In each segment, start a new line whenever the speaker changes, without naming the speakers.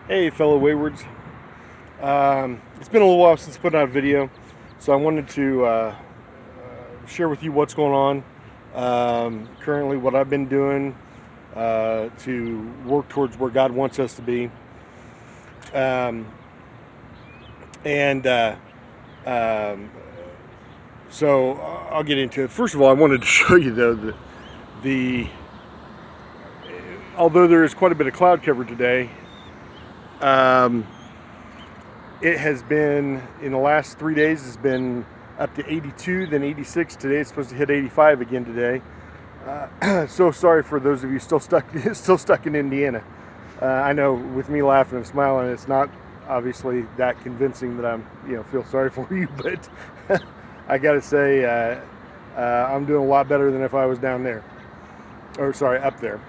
Hey fellow Waywards, it's been a little while since I put out a video, so I wanted to share with you what's going on, currently what I've been doing to work towards where God wants us to be. Um, and so I'll get into it. First of all, I wanted to show you though that although there is quite a bit of cloud cover today, it has been, in the last 3 days, has been up to 82, then 86. Today it's supposed to hit 85 again today. So sorry for those of you still stuck in Indiana. I know with me laughing and smiling, it's not obviously that convincing that I'm, feel sorry for you, but I gotta say, I'm doing a lot better than if I was down there, or sorry, up there.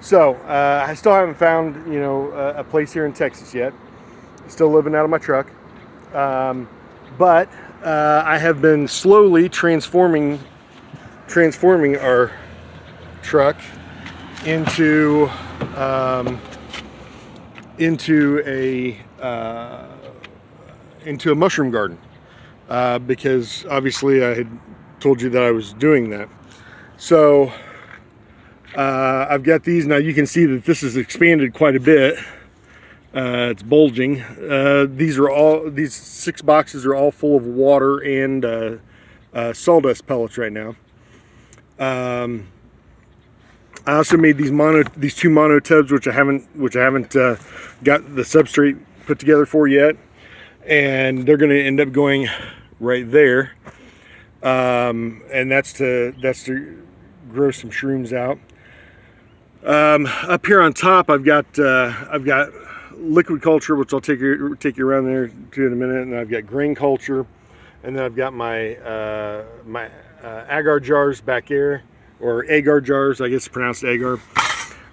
So I still haven't found, a place here in Texas yet. Still living out of my truck, but I have been slowly transforming our truck into a mushroom garden, because obviously I had told you that I was doing that. So I've got these now. You can see that this has expanded quite a bit. It's bulging. These 6 boxes are all full of water and sawdust pellets right now. I also made these 2 mono tubs, which I haven't got the substrate put together for yet, and they're going to end up going right there. And that's to grow some shrooms out. Up here on top, I've got liquid culture, which I'll take you around there to in a minute, and I've got grain culture, and then I've got my agar jars back there, or agar jars, I guess it's pronounced agar.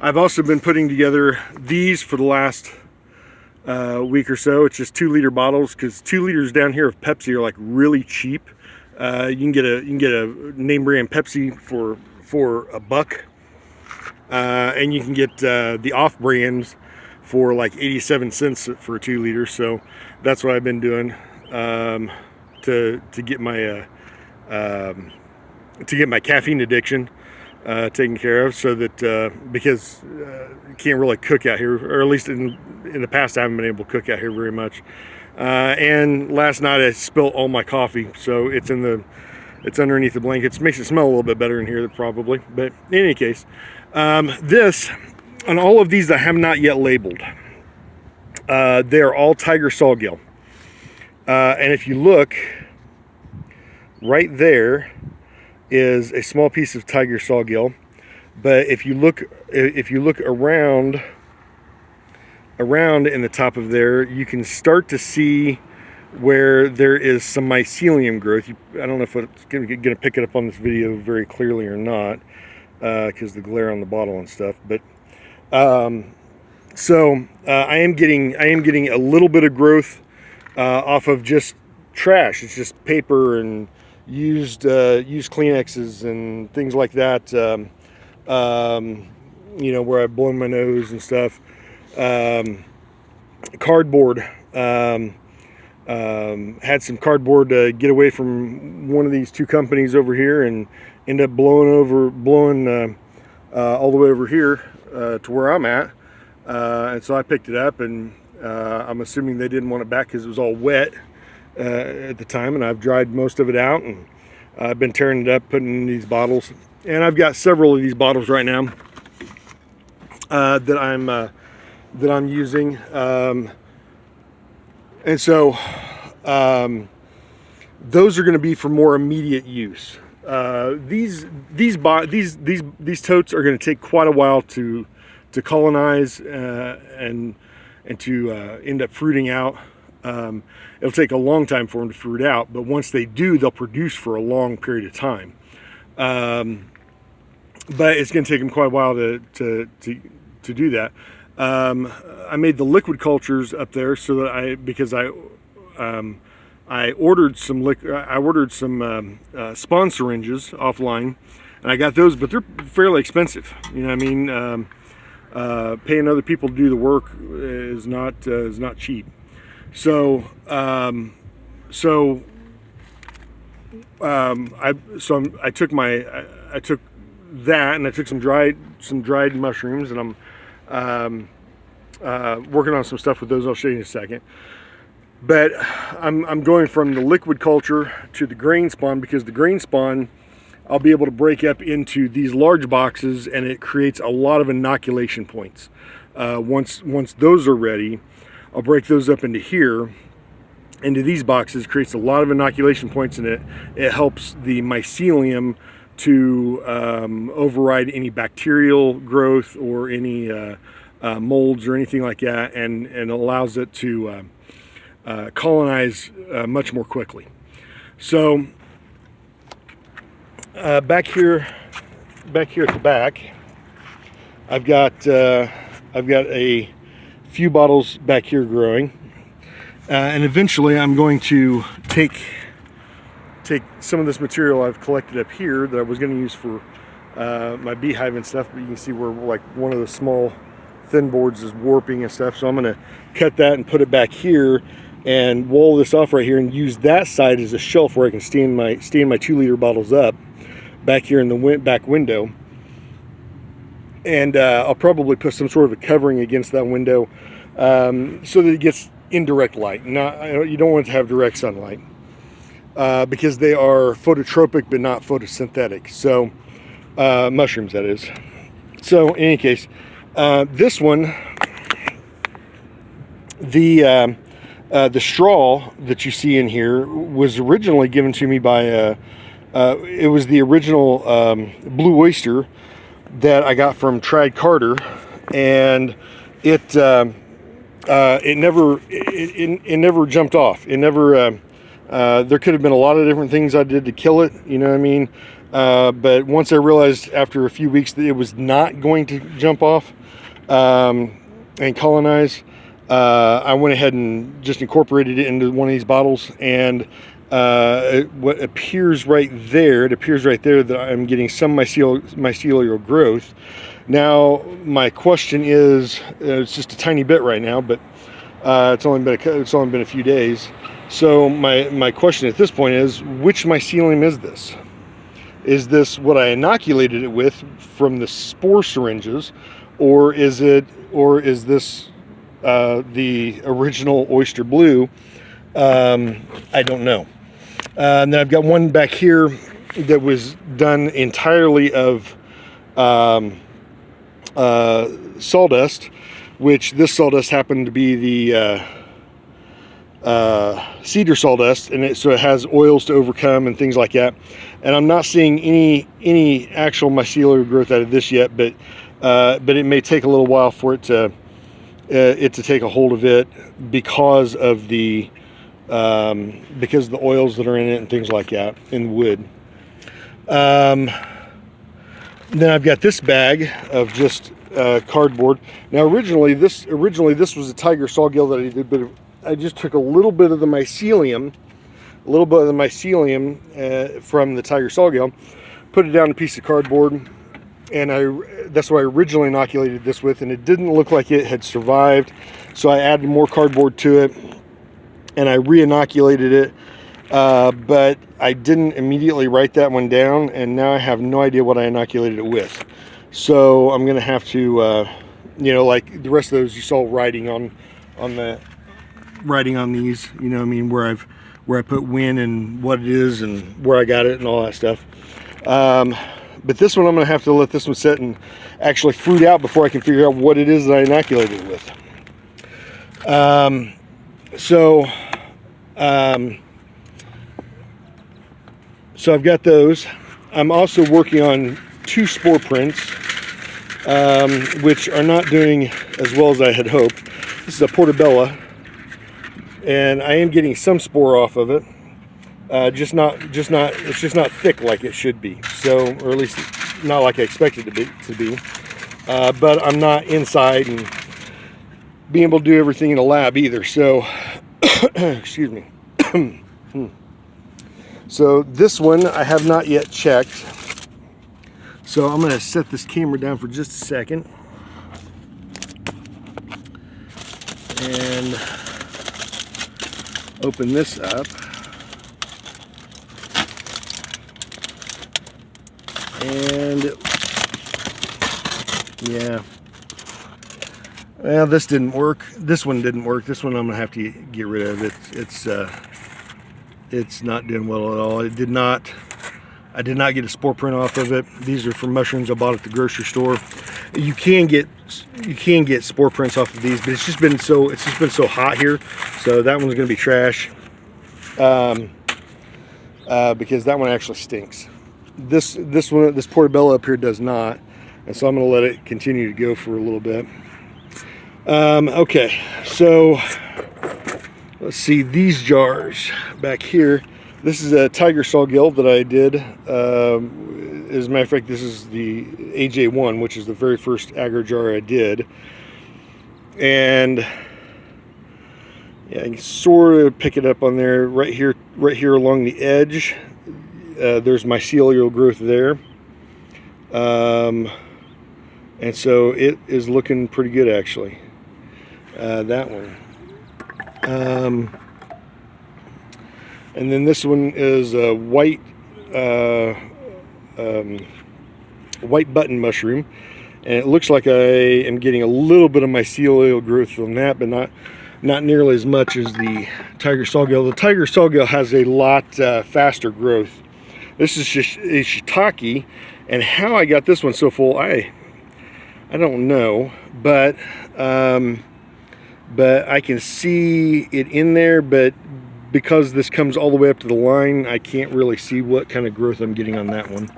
I've also been putting together these for the last week or so. It's just 2-liter bottles, because 2 liters down here of Pepsi are like really cheap. You can get a name brand Pepsi for $1. And you can get the off-brands for like 87 cents for a 2 liter. So that's what I've been doing to get my caffeine addiction taken care of, so that because you can't really cook out here, or at least in the past I haven't been able to cook out here very much. And last night I spilled all my coffee, so it's underneath the blankets. Makes it smell a little bit better in here probably, but in any case, this, and all of these that I have not yet labeled, they're all tiger sawgill. And if you look, right there is a small piece of tiger sawgill. But if you look around in the top of there, you can start to see where there is some mycelium growth. I don't know if it's going to pick it up on this video very clearly or not, because the glare on the bottle and stuff. But so I am getting a little bit of growth off of just trash. It's just paper and used Kleenexes and things like that. Where I've blown my nose and stuff. Cardboard. Had some cardboard get away from one of these 2 companies over here, and end up blowing all the way over here to where I'm at. And so I picked it up, and I'm assuming they didn't want it back because it was all wet at the time, and I've dried most of it out, and I've been tearing it up, putting it in these bottles. And I've got several of these bottles right now that I'm using. And so those are going to be for more immediate use. These totes are going to take quite a while to colonize and to end up fruiting out. It'll take a long time for them to fruit out, but once they do, they'll produce for a long period of time. But it's going to take them quite a while to do that. I made the liquid cultures up there so that because I ordered some spawn syringes offline, and I got those, but they're fairly expensive. paying other people to do the work is not cheap. So I took that, and I took some dried mushrooms, and I'm working on some stuff with those. I'll show you in a second. But I'm going from the liquid culture to the grain spawn, because the grain spawn I'll be able to break up into these large boxes, and it creates a lot of inoculation points. Once those are ready, I'll break those up into these boxes, creates a lot of inoculation points, and it helps the mycelium to override any bacterial growth or any molds or anything like that, and allows it to colonize much more quickly. So back here at the back, I've got a few bottles back here growing, and eventually I'm going to take some of this material I've collected up here that I was going to use for my beehive and stuff, but you can see where like one of the small thin boards is warping and stuff, so I'm going to cut that and put it back here and wall this off right here, and use that side as a shelf where I can stand my 2-liter bottles up back here in the back window. And I'll probably put some sort of a covering against that window so that it gets indirect light. You don't want it to have direct sunlight because they are phototropic but not photosynthetic. So mushrooms, that is. So in any case, this one, the straw that you see in here was originally given to me by it was the original blue oyster that I got from Tried Carter, and it never jumped off. It never. There could have been a lot of different things I did to kill it. You know what I mean? But once I realized after a few weeks that it was not going to jump off and colonize, I went ahead and just incorporated it into one of these bottles, and what appears right there, that I'm getting some mycelial growth. Now my question is, it's just a tiny bit right now, but it's only been a few days. So my question at this point is, which mycelium is this? Is this what I inoculated it with from the spore syringes, or is this the original oyster blue? I don't know. And then I've got one back here that was done entirely of sawdust, which this sawdust happened to be the cedar sawdust, and so it has oils to overcome and things like that. And I'm not seeing any actual mycelial growth out of this yet, but it may take a little while for it to take a hold of it because of the oils that are in it and things like that in wood. Then I've got this bag of just cardboard. Now originally this was a tiger sawgill that I did, but I just took a little bit of the mycelium, from the tiger sawgill, put it down in a piece of cardboard, and that's what I originally inoculated this with, and it didn't look like it had survived, so I added more cardboard to it, and I re-inoculated it, but I didn't immediately write that one down, and now I have no idea what I inoculated it with. So I'm gonna have to, like the rest of those you saw writing on these, you know what I mean, where I put when and what it is and where I got it and all that stuff. But this one, I'm gonna have to let this one sit and actually fruit out before I can figure out what it is that I inoculated it with. So I've got those. I'm also working on 2 spore prints, which are not doing as well as I had hoped. This is a portabella, and I am getting some spore off of it. It's just not thick like it should be. So, or at least not like I expected it to be. But I'm not inside and being able to do everything in a lab either. So, excuse me. So this one I have not yet checked. So I'm going to set this camera down for just a second. and open this up. And yeah, well, this didn't work. This one didn't work. This one I'm gonna have to get rid of. It's not doing well at all. I did not get a spore print off of it. These are from mushrooms I bought at the grocery store. You can get spore prints off of these, but it's just been so hot here. So that one's gonna be trash. Because that one actually stinks. This portobello up here does not, and so I'm going to let it continue to go for a little bit. Okay, so let's see these jars back here. This is a tiger sawgill that I did. As a matter of fact, this is the AJ1, which is the very first agar jar I did, and yeah, you can sort of pick it up on there. Right here along the edge, there's mycelial growth there, and so it is looking pretty good actually. That one, and then this one is a white button mushroom, and it looks like I am getting a little bit of mycelial growth from that, but not nearly as much as the tiger sawgill. The tiger sawgill has a lot faster growth. This is just a shiitake, and how I got this one so full, I don't know, but I can see it in there, but because this comes all the way up to the line, I can't really see what kind of growth I'm getting on that one.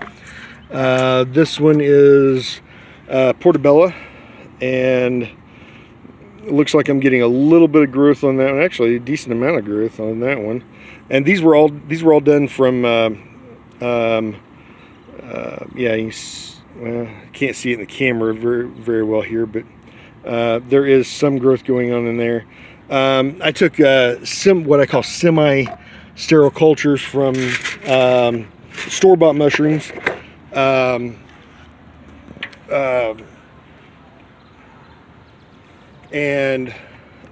This one is portobello, and it looks like I'm getting a little bit of growth on that one. Actually, a decent amount of growth on that one. And these were all done from yeah, well, can't see it in the camera very well here, but there is some growth going on in there. I took what I call semi-sterile cultures from store-bought mushrooms. And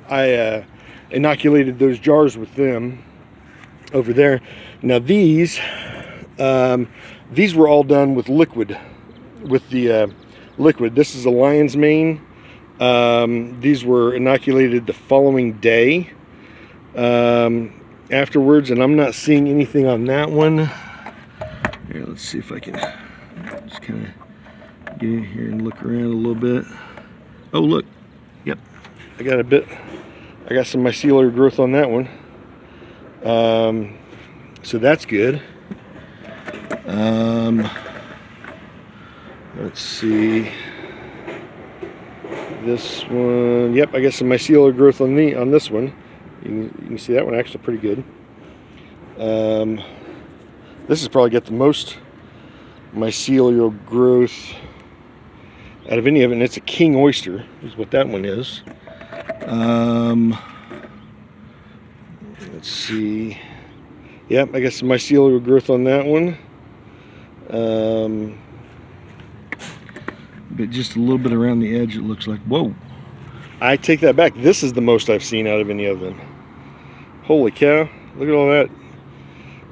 I inoculated those jars with them over there. Now these were all done with liquid, liquid. This is a lion's mane. These were inoculated the following day afterwards, and I'm not seeing anything on that one. Here, let's see if I can just kind of get in here and look around a little bit. Oh, look. Yep, I got some mycelial growth on that one. So that's good. Let's see. This one, yep, I got some mycelial growth on this one. You can see that one actually pretty good. This has probably got the most mycelial growth out of any of it, and it's a king oyster, is what that one is. Let's see. Yep, I got some mycelial growth on that one. But just a little bit around the edge, it looks like, whoa. I take that back. This is the most I've seen out of any of them. Holy cow, look at all that.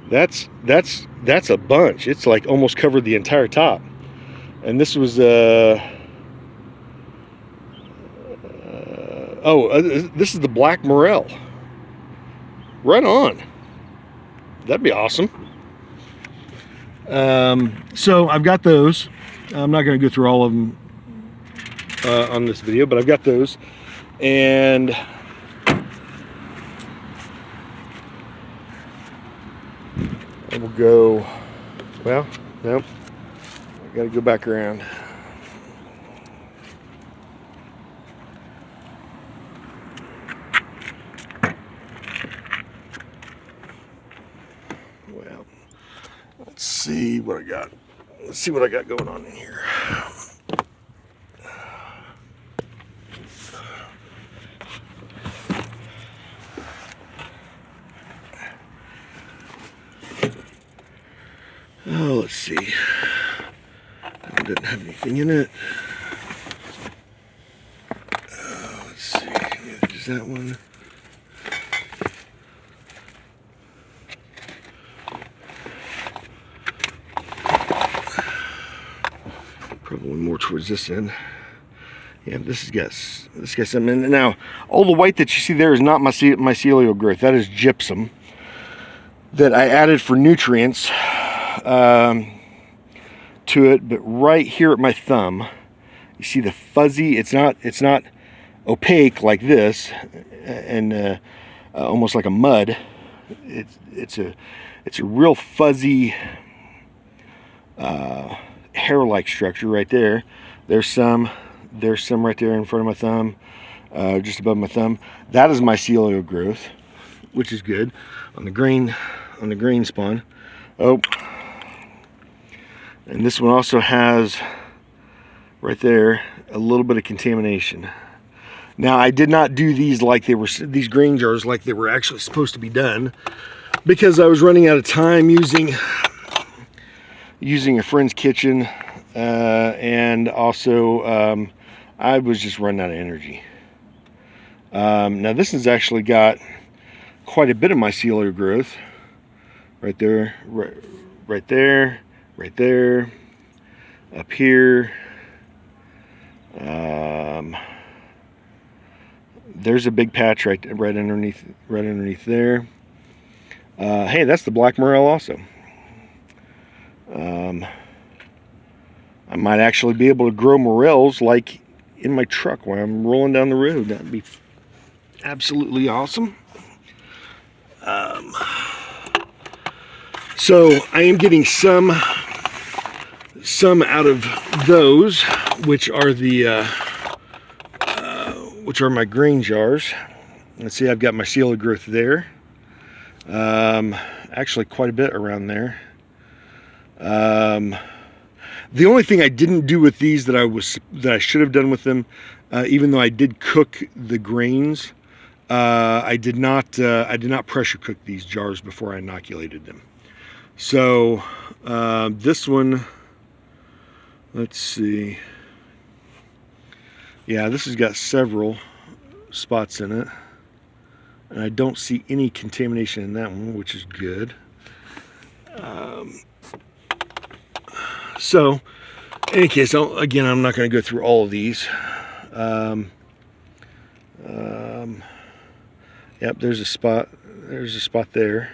That's a bunch. It's like almost covered the entire top. And this was this is the black morel. Right on. That'd be awesome. So I've got those. I'm not going to go through all of them on this video, but I've got those. And I will go, well, nope. I got to go back around. Well, let's see what I got. Let's see what I got going on in here. Oh, let's see. That one didn't have anything in it. Let's There's that one. Probably more towards this end. Yeah, this has got some in. Now, all the white that you see there is not mycelial growth. That is gypsum that I added for nutrients to it. But right here at my thumb, you see the fuzzy. It's not opaque like this, and almost like a mud. It's a real fuzzy hair-like structure right there. There's some right there in front of my thumb, just above my thumb. That is mycelial growth, which is good on the green spawn. Oh, and this one also has right there a little bit of contamination. Now, I did not do these like they were, these grain jars like they were actually supposed to be done, because I was running out of time using a friend's kitchen, and also I was just running out of energy. Now this has actually got quite a bit of mycelial growth right there, right there, up here. There's a big patch right underneath there. Hey, that's the black morel also. I might actually be able to grow morels like in my truck while I'm rolling down the road. That'd be absolutely awesome. So I am getting some out of those, which are my grain jars. Let's see, I've got mycelial growth there. Actually quite a bit around there. The only thing I didn't do with these that I should have done with them, even though I did cook the grains, I did not pressure cook these jars before I inoculated them. So this one, let's see. Yeah, this has got several spots in it, and I don't see any contamination in that one, which is good. So, in any case, again, I'm not going to go through all of these. Yep, there's a spot. There's a spot there.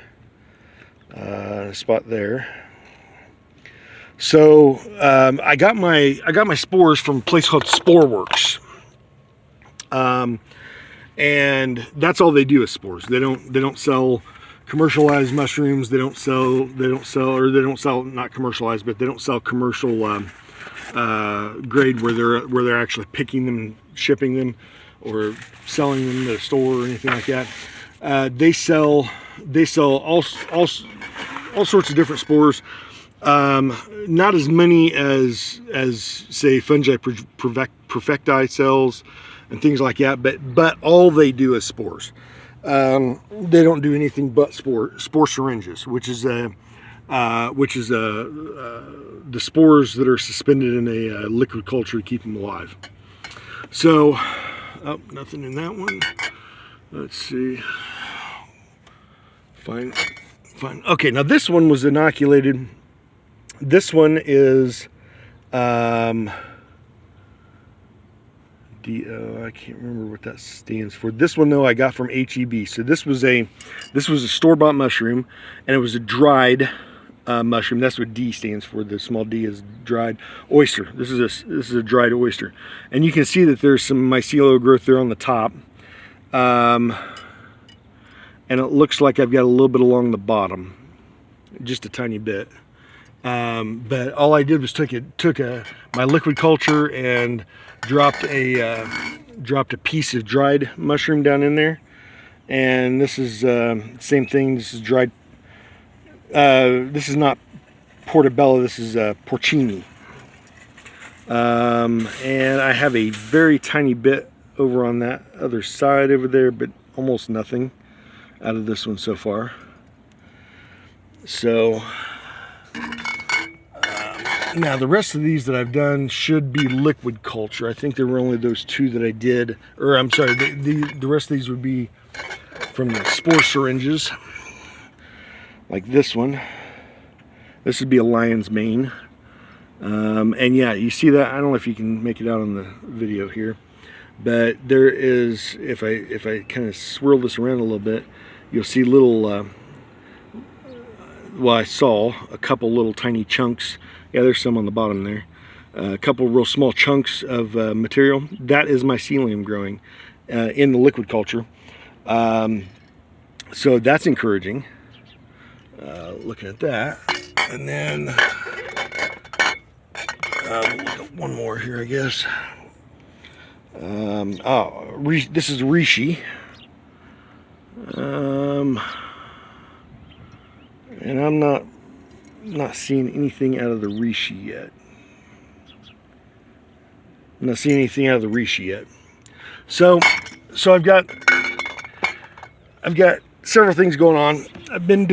A spot there. So I got my spores from a place called Sporeworks, and that's all they do is spores. They don't sell commercialized mushrooms. They don't sell not commercialized, but they don't sell commercial grade where they're actually picking them and shipping them or selling them to a store or anything like that. They sell all sorts of different spores. Not as many as say fungi perfecti sells and things like that, but all they do is spores. They don't do anything but spore syringes, which is the spores that are suspended in a liquid culture to keep them alive. So, oh, nothing in that one. Let's see. Fine. Okay, now this one was inoculated. This one is DO. I can't remember what that stands for. This one though I got from HEB. So this was a store-bought mushroom, and it was a dried mushroom. That's what D stands for. The small D is dried oyster. This is a dried oyster, and you can see that there's some mycelial growth there on the top, and it looks like I've got a little bit along the bottom, just a tiny bit. But all I did was took my liquid culture and dropped a piece of dried mushroom down in there, and this is same thing. This is dried. This is not portobello. This is porcini, and I have a very tiny bit over on that other side over there, but almost nothing out of this one so far. So Now the rest of these that I've done should be liquid culture. I think there were only those 2 that I did, or I'm sorry, the rest of these would be from the spore syringes, like this one. This would be a lion's mane. And yeah, you see that? I don't know if you can make it out on the video here, but there is, if I kind of swirl this around a little bit, you'll see little, well, I saw a couple little tiny chunks. Yeah, there's some on the bottom there. A couple real small chunks of material. That is mycelium growing in the liquid culture. So that's encouraging. Looking at that. And then one more here, I guess. This is reishi. And I'm not seeing anything out of the reishi yet. I'm not seeing anything out of the reishi yet. So I've got several things going on. I've been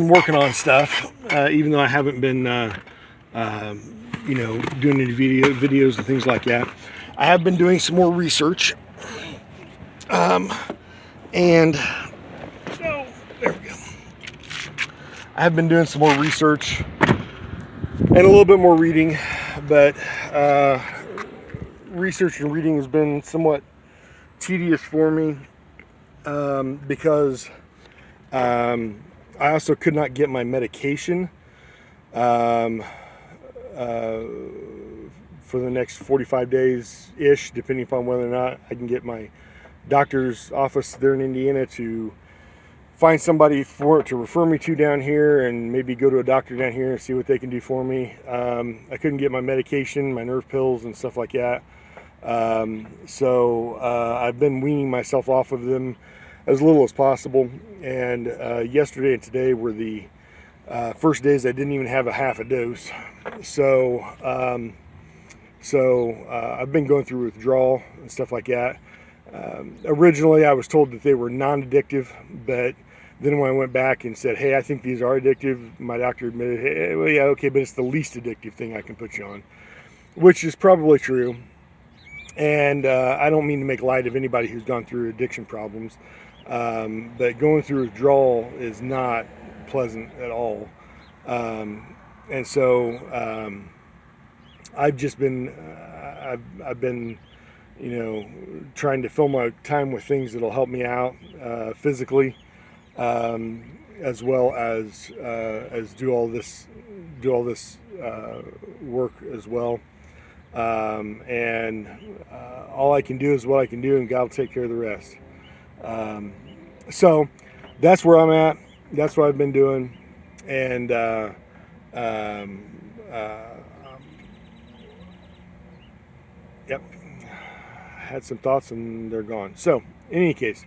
working on stuff, even though I haven't been, you know, doing any videos and things like that. I have been doing some more research, and so there we go. I have been doing some more research and a little bit more reading, but research and reading has been somewhat tedious for me because I also could not get my medication for the next 45 days-ish, depending upon whether or not I can get my doctor's office there in Indiana to find somebody to refer me to down here, and maybe go to a doctor down here and see what they can do for me. I couldn't get my medication, my nerve pills and stuff like that. So I've been weaning myself off of them as little as possible. And yesterday and today were the first days I didn't even have a half a dose. So I've been going through withdrawal and stuff like that. Originally I was told that they were non-addictive, but then when I went back and said, hey, I think these are addictive, my doctor admitted, hey, well, yeah, okay, but it's the least addictive thing I can put you on, which is probably true. And I don't mean to make light of anybody who's gone through addiction problems, but going through withdrawal is not pleasant at all. And so I've just been, I've been, you know, trying to fill my time with things that'll help me out physically, as well as do all this work as well. And all I can do is what I can do, and God will take care of the rest. So that's where I'm at. That's what I've been doing. And yep, had some thoughts and they're gone. So in any case,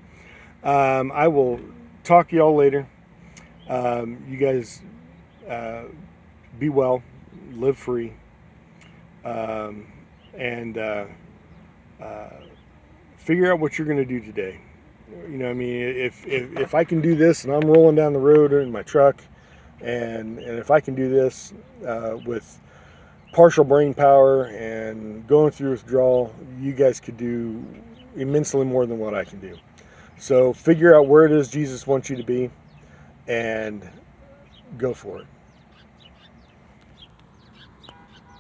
I will talk to y'all later. You guys be well, live free, and figure out what you're going to do today. You know, I mean, if I can do this and I'm rolling down the road in my truck, and if I can do this with partial brain power and going through withdrawal, you guys could do immensely more than what I can do. So figure out where it is Jesus wants you to be and go for it.